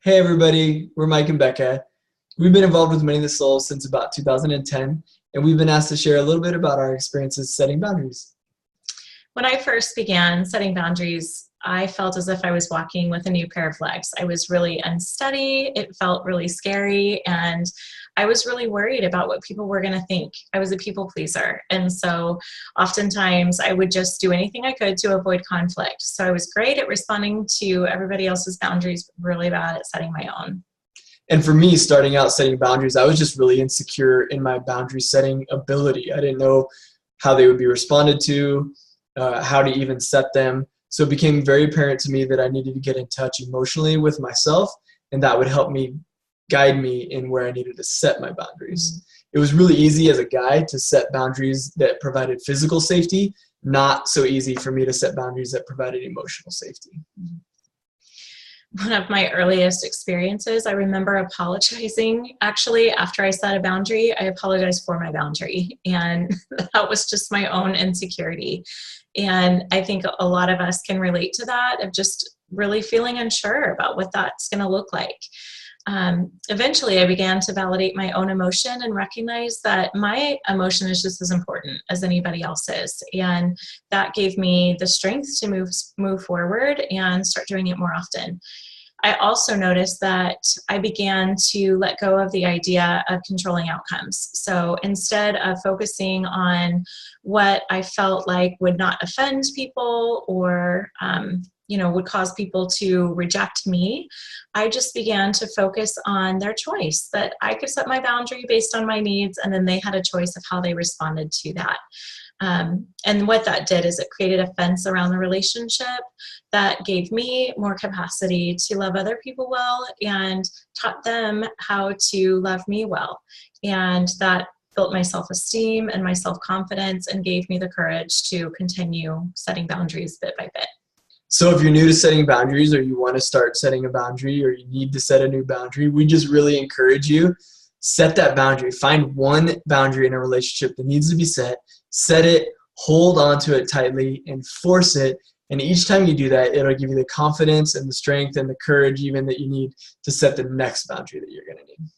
Hey everybody, we're Mike and Bekah. We've been involved with Winning the Soul since about 2010, and we've been asked to share a little bit about our experiences setting boundaries. When I first began setting boundaries, I felt as if I was walking with a new pair of legs. I was really unsteady, it felt really scary, and I was really worried about what people were going to think. I was a people pleaser, and so oftentimes I would just do anything I could to avoid conflict. So I was great at responding to everybody else's boundaries, but really bad at setting my own. And for me, starting out setting boundaries, I was just really insecure in my boundary setting ability. I didn't know how they would be responded to, how to even set them. So it became very apparent to me that I needed to get in touch emotionally with myself, and that would help me guide me in where I needed to set my boundaries. It was really easy as a guy to set boundaries that provided physical safety, not so easy for me to set boundaries that provided emotional safety. One of my earliest experiences, I remember apologizing. Actually, after I set a boundary, I apologized for my boundary. And that was just my own insecurity. And I think a lot of us can relate to that, of just really feeling unsure about what that's going to look like. Eventually, I began to validate my own emotion and recognize that my emotion is just as important as anybody else's. And that gave me the strength to move forward and start doing it more often. I also noticed that I began to let go of the idea of controlling outcomes. So instead of focusing on what I felt like would not offend people or would cause people to reject me, I just began to focus on their choice, that I could set my boundary based on my needs, and then they had a choice of how they responded to that. And what that did is it created a fence around the relationship that gave me more capacity to love other people well and taught them how to love me well. And that built my self-esteem and my self-confidence and gave me the courage to continue setting boundaries bit by bit. So if you're new to setting boundaries, or you want to start setting a boundary, or you need to set a new boundary, we just really encourage you, set that boundary. Find one boundary in a relationship that needs to be set it, hold on to it tightly, and force it. And each time you do that, it'll give you the confidence and the strength and the courage even that you need to set the next boundary that you're going to need.